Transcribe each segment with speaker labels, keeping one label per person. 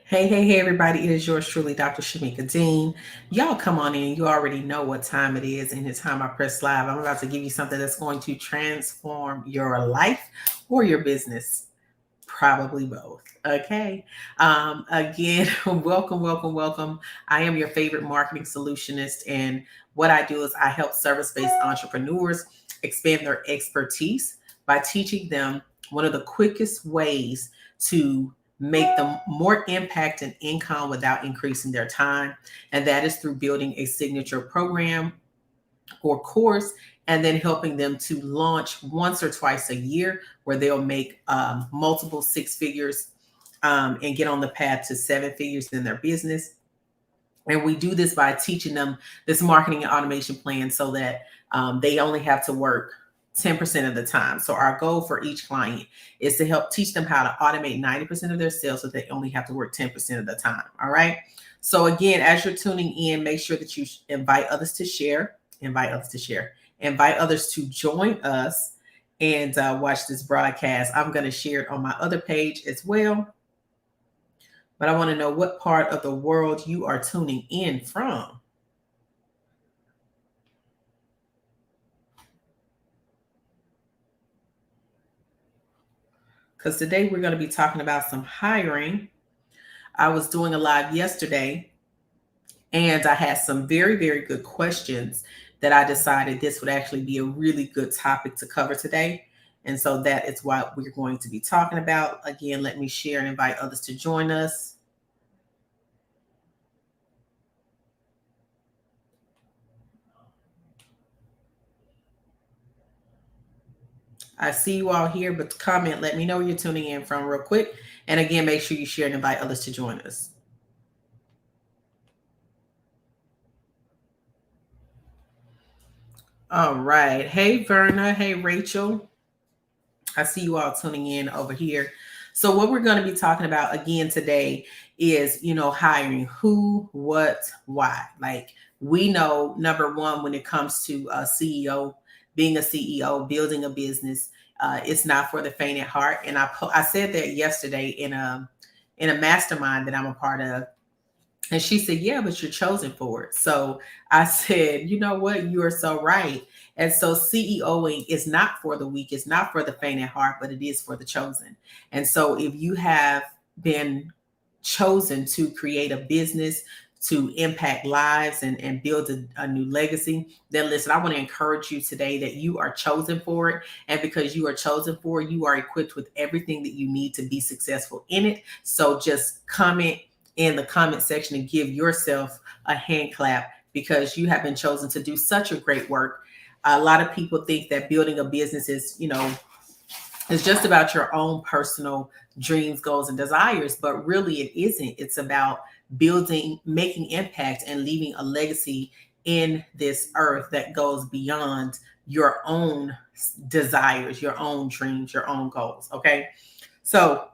Speaker 1: Hey, everybody. It is yours truly, Dr. Shamika Dean. Y'all come on in. You already know what time it is. And it's time I press live. I'm about to give you something that's going to transform your life or your business. Probably both. Okay. Again, welcome. I am your favorite marketing solutionist. And what I do is I help service based entrepreneurs expand their expertise by teaching them one of the quickest ways to make them more impact and income without increasing their time. And that is through building a signature program or course and then helping them to launch once or twice a year where they'll make multiple six figures and get on the path to seven figures in their business. And we do this by teaching them this marketing and automation plan so that they only have to work 10% of the time. So our goal for each client is to help teach them how to automate 90% of their sales so they only have to work 10% of the time. All right. So again, as you're tuning in, make sure that you invite others to share, invite others to join us and watch this broadcast. I'm going to share it on my other page as well. But I want to know what part of the world you are tuning in from. Because today we're going to be talking about some hiring. I was doing a live yesterday and I had some very, very good questions that I decided this would actually be a really good topic to cover today. And so that is what we're going to be talking about. Again, let me share and invite others to join us. I see you all here, but comment, let me know where you're tuning in from real quick. And again, make sure you share and invite others to join us. All right. Hey, Verna. Hey, Rachel. I see you all tuning in over here. So what we're going to be talking about again today is, hiring who, what, why. Like we know, number one, when it comes to a CEO, being a CEO, building a business, it's not for the faint at heart. And I said that yesterday in a mastermind that I'm a part of. And she said, yeah, but you're chosen for it. So I said, you know what? You are so right. And so CEOing is not for the weak, it's not for the faint at heart, but it is for the chosen. And so if you have been chosen to create a business, to impact lives and build a new legacy, then listen, I want to encourage you today that you are chosen for it. And because you are chosen for it, you are equipped with everything that you need to be successful in it. So just comment in the comment section and give yourself a hand clap because you have been chosen to do such a great work. A lot of people think that building a business is just about your own personal dreams, goals, and desires, but really it isn't. It's about building, making impact, and leaving a legacy in this earth that goes beyond your own desires, your own dreams, your own goals. Okay. So,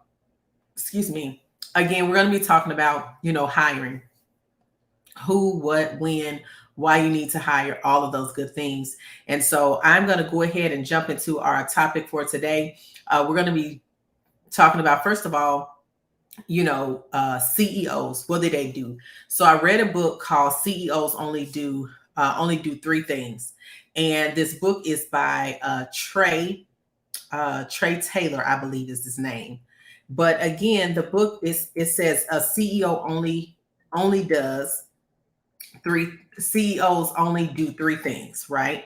Speaker 1: excuse me. Again, we're going to be talking about, hiring who, what, when, why you need to hire, all of those good things. And so I'm going to go ahead and jump into our topic for today. We're going to be talking about, first of all, CEOs. What do they do? So I read a book called CEOs Only Do Three Things. And this book is by Trey Taylor, I believe is his name. But again, the book it says a CEO only does three CEOs only do three things, right?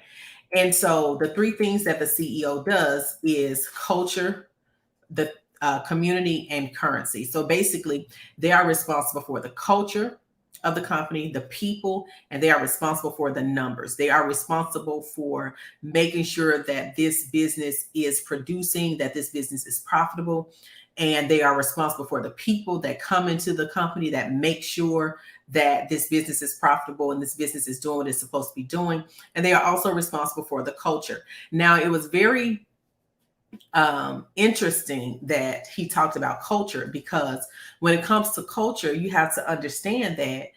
Speaker 1: And so the three things that the CEO does is culture, the community, and currency. So basically, they are responsible for the culture of the company, the people, and they are responsible for the numbers. They are responsible for making sure that this business is producing, that this business is profitable, and they are responsible for the people that come into the company that make sure that this business is profitable and this business is doing what it's supposed to be doing. And they are also responsible for the culture. Now, it was very interesting that he talked about culture because when it comes to culture, you have to understand that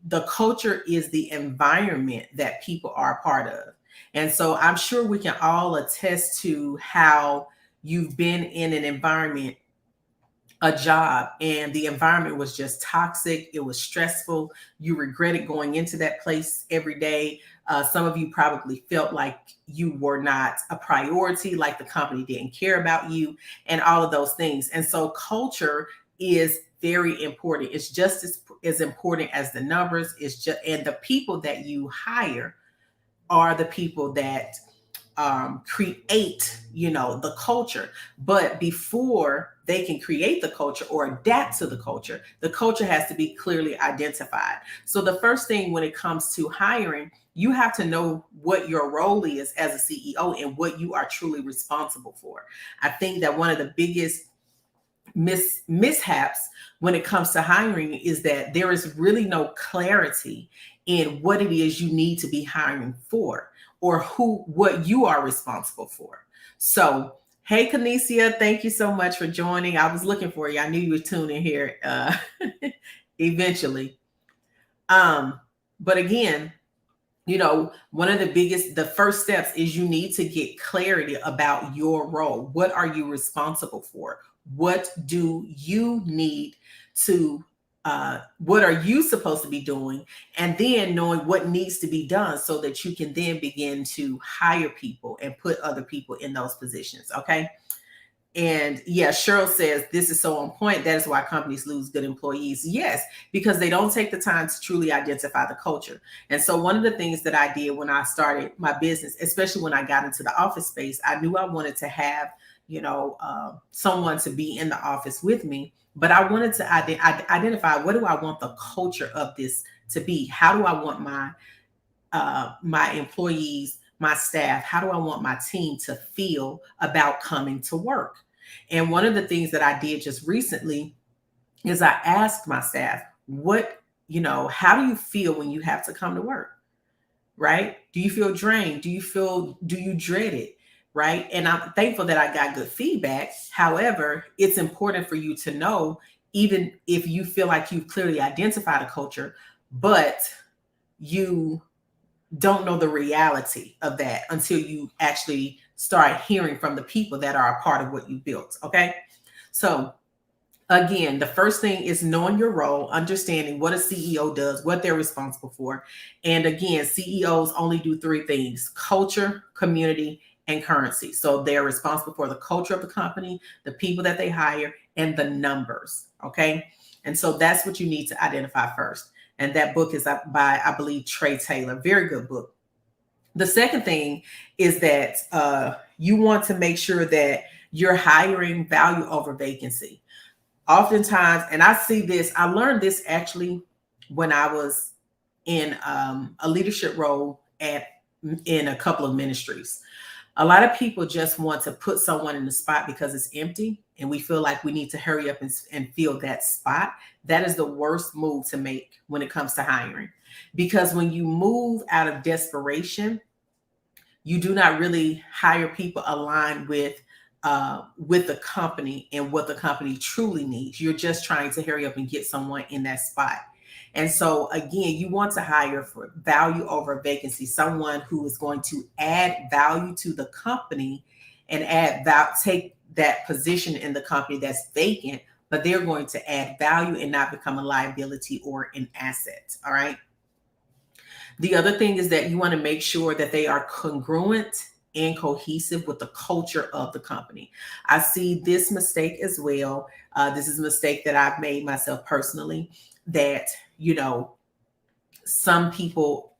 Speaker 1: the culture is the environment that people are a part of. And so I'm sure we can all attest to how you've been in an environment a job and the environment was just toxic, it was stressful, you regretted going into that place every day. Some of you probably felt like you were not a priority, like the company didn't care about you, and all of those things. And so, culture is very important. It's just as important as the numbers. It's just, and the people that you hire are the people that create, the culture. But before they can create the culture or adapt to the culture has to be clearly identified. So the first thing when it comes to hiring, you have to know what your role is as a CEO and what you are truly responsible for. I think that one of the biggest mishaps when it comes to hiring is that there is really no clarity in what it is you need to be hiring for or what you are responsible for. So, hey, Kanesia, thank you so much for joining. I was looking for you. I knew you were tuning here eventually. But again, one of the first steps is you need to get clarity about your role. What are you responsible for? What do you need to, what are you supposed to be doing? And then knowing what needs to be done so that you can then begin to hire people and put other people in those positions. Okay. And yeah, Cheryl says this is so on point. That is why companies lose good employees. Yes, because they don't take the time to truly identify the culture. And so one of the things that I did when I started my business, especially when I got into the office space, I knew I wanted to have, someone to be in the office with me. But I wanted to identify, what do I want the culture of this to be? How do I want my employees, my staff, how do I want my team to feel about coming to work? And one of the things that I did just recently is I asked my staff, how do you feel when you have to come to work? Right? Do you feel drained? Do you dread it? Right? And I'm thankful that I got good feedback. However, it's important for you to know, even if you feel like you've clearly identified a culture, but you don't know the reality of that until you actually start hearing from the people that are a part of what you built. Okay. So again, the first thing is knowing your role, understanding what a CEO does, what they're responsible for. And again, CEOs only do three things: culture, community, and currency. So they're responsible for the culture of the company, the people that they hire, and the numbers. Okay. And so that's what you need to identify first. And that book is by, I believe, Trey Taylor. Very good book. The second thing is that you want to make sure that you're hiring value over vacancy. Oftentimes, and I learned this actually when I was in a leadership role in a couple of ministries. A lot of people just want to put someone in the spot because it's empty, and we feel like we need to hurry up and fill that spot. That is the worst move to make when it comes to hiring, because when you move out of desperation, you do not really hire people aligned with the company and what the company truly needs. You're just trying to hurry up and get someone in that spot. And so again, you want to hire for value over vacancy, someone who is going to add value to the company and take that position in the company that's vacant, but they're going to add value and not become a liability or an asset. All right. The other thing is that you want to make sure that they are congruent and cohesive with the culture of the company. I see this mistake as well. This is a mistake that I've made myself personally, that, some people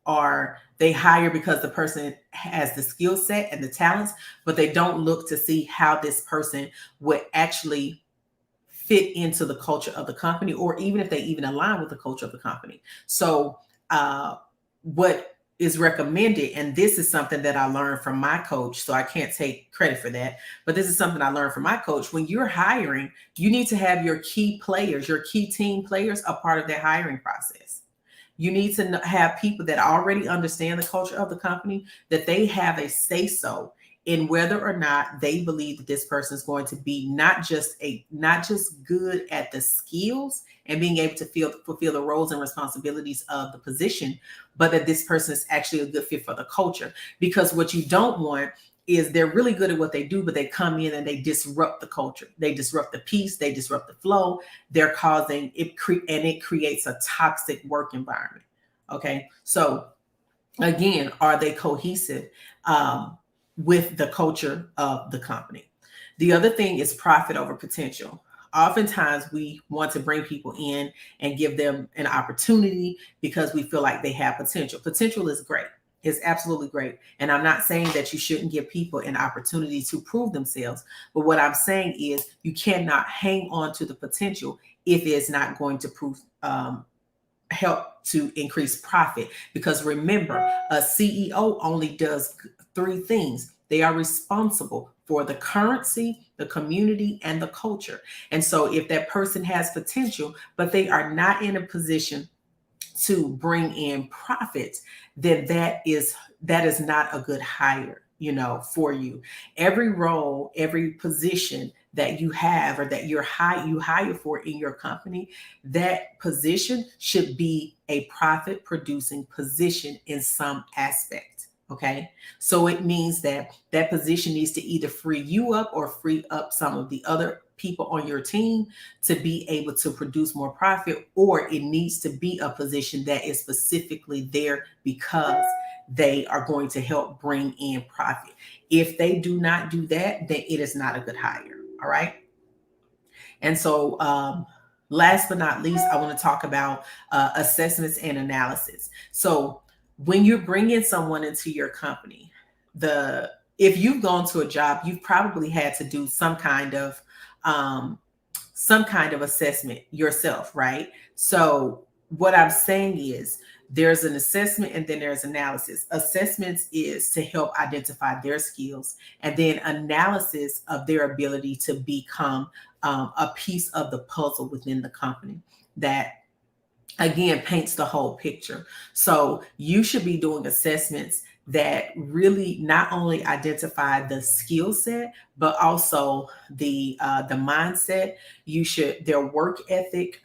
Speaker 1: they hire because the person has the skill set and the talents, but they don't look to see how this person would actually fit into the culture of the company, or even if they even align with the culture of the company. So what is recommended, and this is something that I learned from my coach, so I can't take credit for that, but this is something I learned from my coach. When you're hiring, you need to have your key players, your key team players, a part of that hiring process. You need to have people that already understand the culture of the company, that they have a say-so in whether or not they believe that this person is going to be not just good at the skills and being able to fulfill the roles and responsibilities of the position, but that this person is actually a good fit for the culture. Because what you don't want is they're really good at what they do, but they come in and they disrupt the culture. They disrupt the peace. They disrupt the flow. They're causing it, and it creates a toxic work environment. Okay, so again, are they cohesive with the culture of the company? The other thing is profit over potential. Oftentimes, we want to bring people in and give them an opportunity because we feel like they have potential. Potential is great. It's absolutely great. And I'm not saying that you shouldn't give people an opportunity to prove themselves. But what I'm saying is you cannot hang on to the potential if it's not going to prove help to increase profit. Because remember, a CEO only does three things. They are responsible for the currency, the community, and the culture. And so if that person has potential, but they are not in a position to bring in profits, then that is not a good hire, for you. Every role, every position that you have or that you hire for in your company, that position should be a profit producing position in some aspect. Okay. So it means that that position needs to either free you up or free up some of the other people on your team to be able to produce more profit, or it needs to be a position that is specifically there because they are going to help bring in profit. If they do not do that, then it is not a good hire. All right. And so, last but not least, I want to talk about assessments and analysis. So, when you're bringing someone into your company, if you've gone to a job, you've probably had to do some kind of assessment yourself, right? So what I'm saying is there's an assessment and then there's analysis. Assessments is to help identify their skills, and then analysis of their ability to become a piece of the puzzle within the company that again paints the whole picture. So you should be doing assessments that really not only identify the skill set but also the mindset. Their work ethic,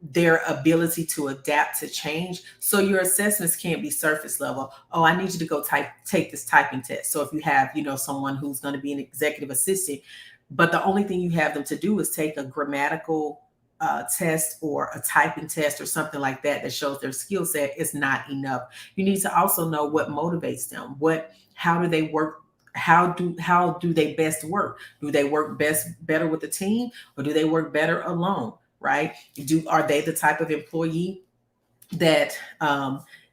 Speaker 1: their ability to adapt to change. So your assessments can't be surface level. Oh, I need you to go take this typing test. So if you have someone who's going to be an executive assistant, but the only thing you have them to do is take a grammatical test or a typing test or something like that that shows their skill set, is not enough. You need to also know what motivates them. How do they work? How do they best work? Do they work better with the team, or do they work better alone? Right? Are they the type of employee that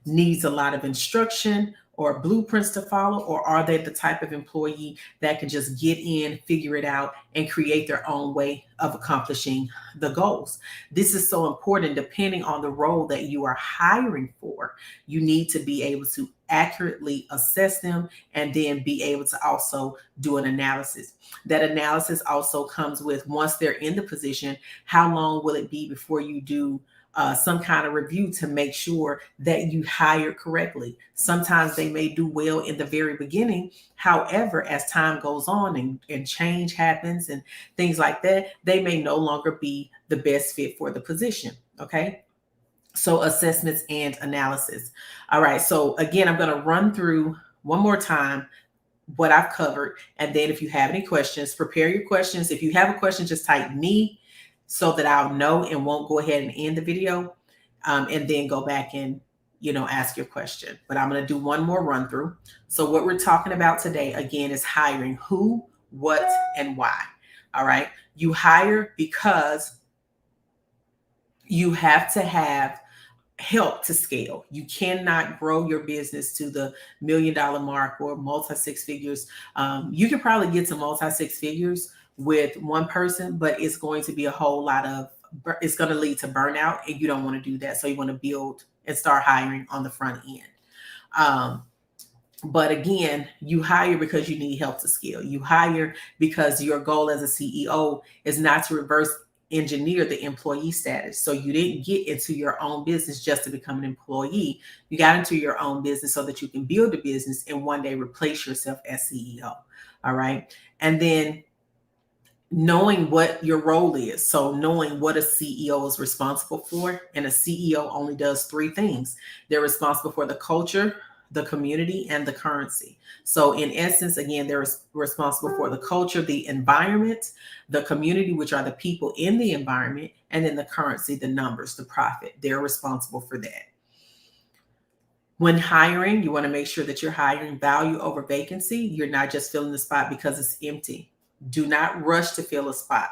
Speaker 1: needs a lot of instruction or blueprints to follow, or are they the type of employee that can just get in, figure it out, and create their own way of accomplishing the goals? This is so important. Depending on the role that you are hiring for, you need to be able to accurately assess them and then be able to also do an analysis. That analysis also comes with, once they're in the position, how long will it be before you do some kind of review to make sure that you hire correctly? Sometimes they may do well in the very beginning. However, as time goes on and change happens and things like that, they may no longer be the best fit for the position. Okay. So assessments and analysis. All right. So again, I'm going to run through one more time what I've covered. And then if you have any questions, prepare your questions. If you have a question, just type me so that I'll know and won't go ahead and end the video, and then go back and ask your question. But I'm going to do one more run through. So what we're talking about today again is hiring: who, what, and why. All right. You hire because you have to have help to scale. You cannot grow your business to the $1 million mark or multi six figures. You can probably get to multi six figures with one person, but it's going to be it's going to lead to burnout, and you don't want to do that. So you want to build and start hiring on the front end. But again, you hire because you need help to scale. You hire because your goal as a CEO is not to reverse engineer the employee status. So you didn't get into your own business just to become an employee. You got into your own business so that you can build a business and one day replace yourself as CEO. All right. And then knowing what your role is. So knowing what a CEO is responsible for, and a CEO only does three things. They're responsible for the culture, the community, and the currency. So, in essence, again, they're responsible for the culture, the environment, the community, which are the people in the environment, and then the currency, the numbers, the profit. They're responsible for that. When hiring, you want to make sure that you're hiring value over vacancy. You're not just filling the spot because it's empty. Do not rush to fill a spot.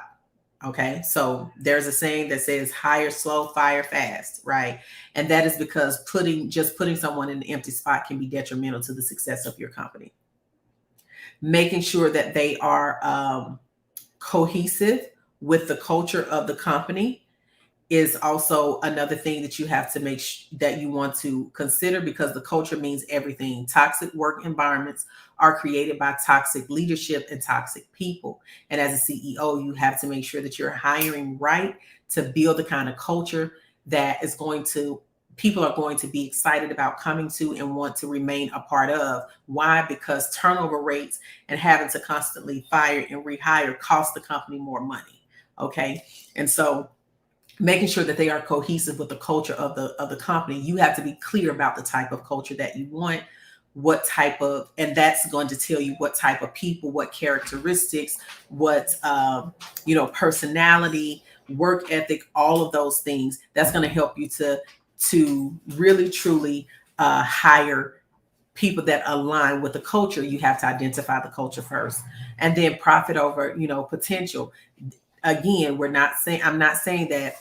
Speaker 1: Okay. So there's a saying that says hire slow, fire fast, right? And that is because putting someone in an empty spot can be detrimental to the success of your company. Making sure that they are cohesive with the culture of the company is also another thing that you have to that you want to consider, because the culture means everything. Toxic work environments are created by toxic leadership and toxic people. And as a CEO, you have to make sure that you're hiring right to build the kind of culture that is people are going to be excited about coming to and want to remain a part of. Why? Because turnover rates and having to constantly fire and rehire cost the company more money. Okay. And so making sure that they are cohesive with the culture of the company. You have to be clear about the type of culture that you want, and that's going to tell you what type of people, what characteristics, what personality, work ethic, all of those things. That's going to help you to really truly hire people that align with the culture. You have to identify the culture first, and then profit over potential. Again, I'm not saying that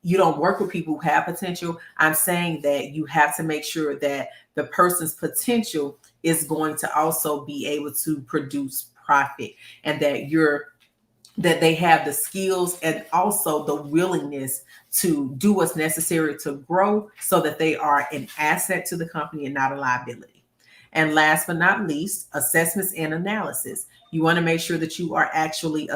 Speaker 1: you don't work with people who have potential. I'm saying that you have to make sure that the person's potential is going to also be able to produce profit, and that they have the skills and also the willingness to do what's necessary to grow, so that they are an asset to the company and not a liability. And last but not least, assessments and analysis. You want to make sure that you are actually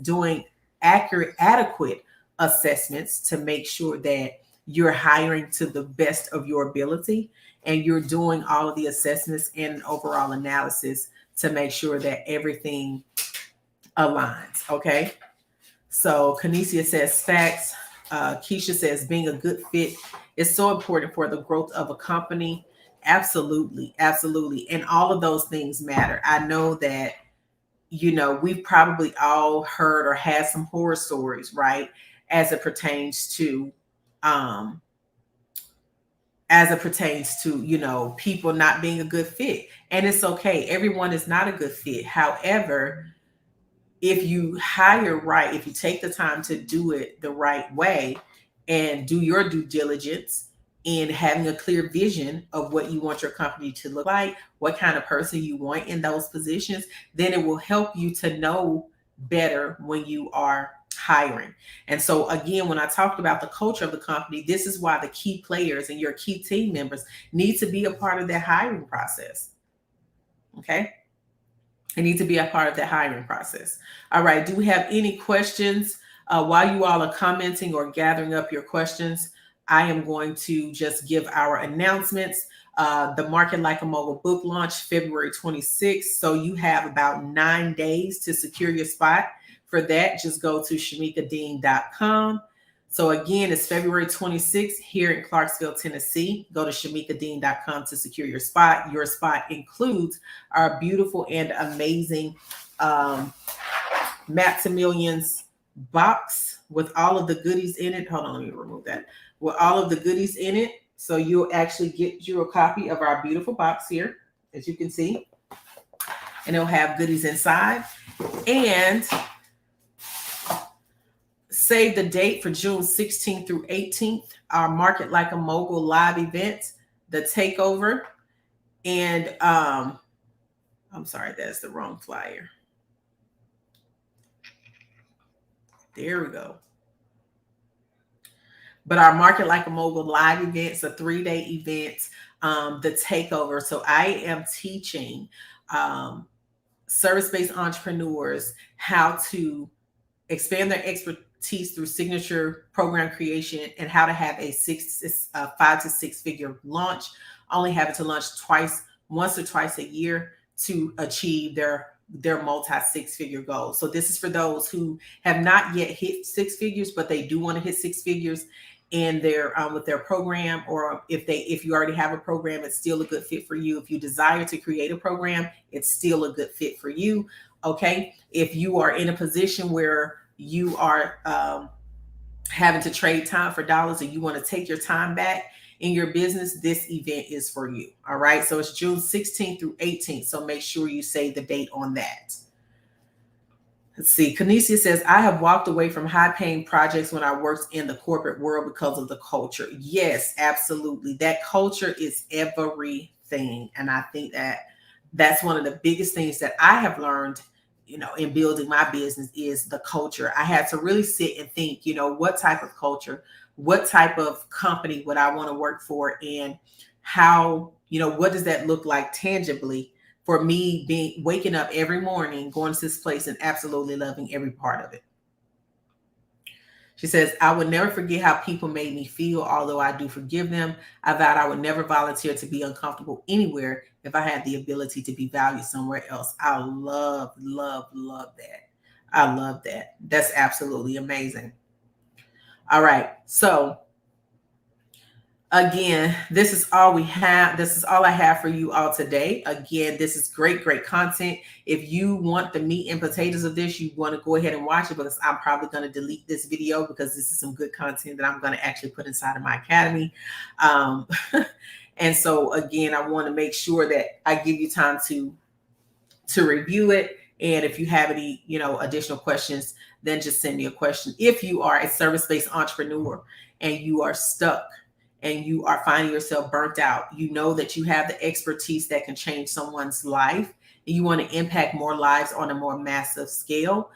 Speaker 1: doing adequate assessments to make sure that you're hiring to the best of your ability, and you're doing all of the assessments and overall analysis to make sure that everything aligns. Okay. So Kanesia says facts. Keisha says being a good fit is so important for the growth of a company. Absolutely. Absolutely. And all of those things matter. I know that we've probably all heard or had some horror stories, right? As it pertains to people not being a good fit. And it's okay. Everyone is not a good fit. However, if you hire right, if you take the time to do it the right way and do your due diligence in having a clear vision of what you want your company to look like, what kind of person you want in those positions, then it will help you to know better when you are hiring. And so again, when I talked about the culture of the company, this is why the key players and your key team members need to be a part of that hiring process. Okay. They need to be a part of that hiring process. All right. Do we have any questions? While you all are commenting or gathering up your questions, I am going to just give our announcements. The Market Like a Mogul book launch February 26th. So you have about 9 days to secure your spot. For that, just go to shamikadean.com. So again, it's February 26th here in Clarksville, Tennessee. Go to shamikadean.com to secure your spot. Your spot includes our beautiful and amazing Map to Millions box with all of the goodies in it. Hold on, let me remove that. With all of the goodies in it. So you'll actually get you a copy of our beautiful box here, as you can see. And it'll have goodies inside. And save the date for June 16th through 18th, our Market Like a Mogul live event, the takeover. And I'm sorry, that's the wrong flyer. There we go. But our Market Like a Mogul live event, it's a 3-day event, the takeover. So I am teaching service-based entrepreneurs how to expand their expertise through signature program creation and how to have a 5 to 6 figure launch, only having to launch once or twice a year to achieve their multi 6-figure goals. So this is for those who have not yet hit 6 figures, but they do want to hit 6 figures. in their with their program, or if you already have a program, it's still a good fit for you. If you desire to create a program, it's still a good fit for you. Okay, if you are in a position where you are having to trade time for dollars and you want to take your time back in your business, this event is for you. All right, so it's June 16th through 18th, so make sure you save the date on that. Let's see. Kanesia says, I have walked away from high paying projects when I worked in the corporate world because of the culture. Yes, absolutely. That culture is everything. And I think that that's one of the biggest things that I have learned, in building my business, is the culture. I had to really sit and think, what type of culture, what type of company would I want to work for, and how, what does that look like tangibly for me waking up every morning, going to this place and absolutely loving every part of it. She says, I would never forget how people made me feel, although I do forgive them. I vowed I would never volunteer to be uncomfortable anywhere if I had the ability to be valued somewhere else. I love, love, love that. I love that. That's absolutely amazing. All right. So again, this is all we have. This is all I have for you all today. Again, this is great, great content. If you want the meat and potatoes of this, you want to go ahead and watch it, because I'm probably going to delete this video because this is some good content that I'm going to actually put inside of my academy. And so again, I want to make sure that I give you time to review it. And if you have any, additional questions, then just send me a question. If you are a service-based entrepreneur and you are stuck, and you are finding yourself burnt out, you know that you have the expertise that can change someone's life, and you want to impact more lives on a more massive scale,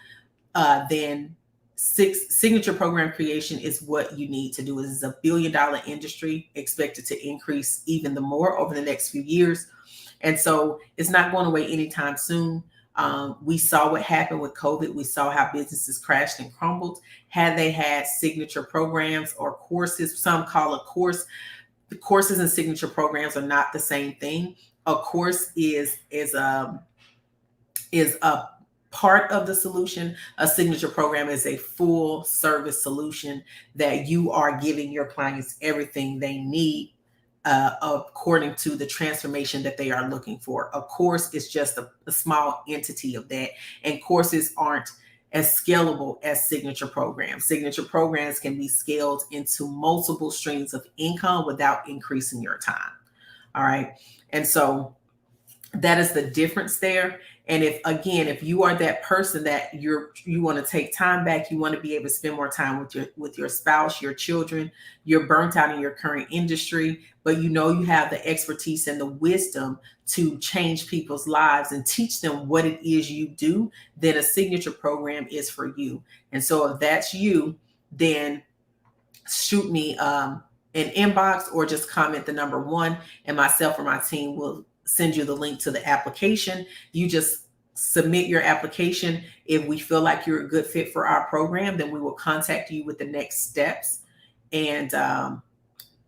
Speaker 1: then signature program creation is what you need to do. This is a $1 billion industry, expected to increase even the more over the next few years. And so it's not going away anytime soon. We saw what happened with COVID. We saw how businesses crashed and crumbled. Had they had signature programs or courses, some call a course. The courses and signature programs are not the same thing. A course is a part of the solution. A signature program is a full service solution that you are giving your clients everything they need, according to the transformation that they are looking for. A course is just a small entity of that, and courses aren't as scalable as signature programs. Signature programs can be scaled into multiple streams of income without increasing your time. All right. And so that is the difference there. And if you are that person that you want to take time back, you want to be able to spend more time with your spouse, your children, you're burnt out in your current industry, but you have the expertise and the wisdom to change people's lives and teach them what it is you do, then a signature program is for you. And so if that's you, then shoot me an inbox or just comment the number 1, and myself or my team will send you the link to the application. You just submit your application. If we feel like you're a good fit for our program, then we will contact you with the next steps. And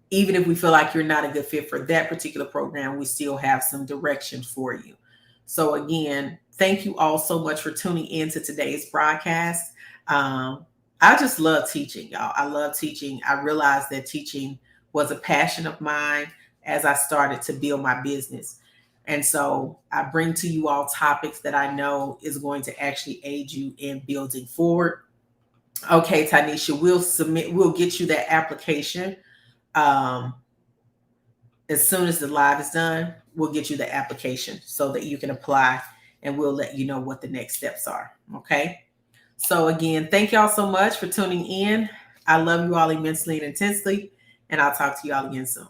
Speaker 1: even if we feel like you're not a good fit for that particular program, we still have some direction for you. So again, thank you all so much for tuning in to today's broadcast. I just love teaching, y'all. I love teaching. I realized that teaching was a passion of mine as I started to build my business. And so I bring to you all topics that I know is going to actually aid you in building forward. Okay, Tanisha, we'll get you that application. As soon as the live is done, we'll get you the application so that you can apply, and we'll let you know what the next steps are. Okay. So again, thank y'all so much for tuning in. I love you all immensely and intensely, and I'll talk to you all again soon.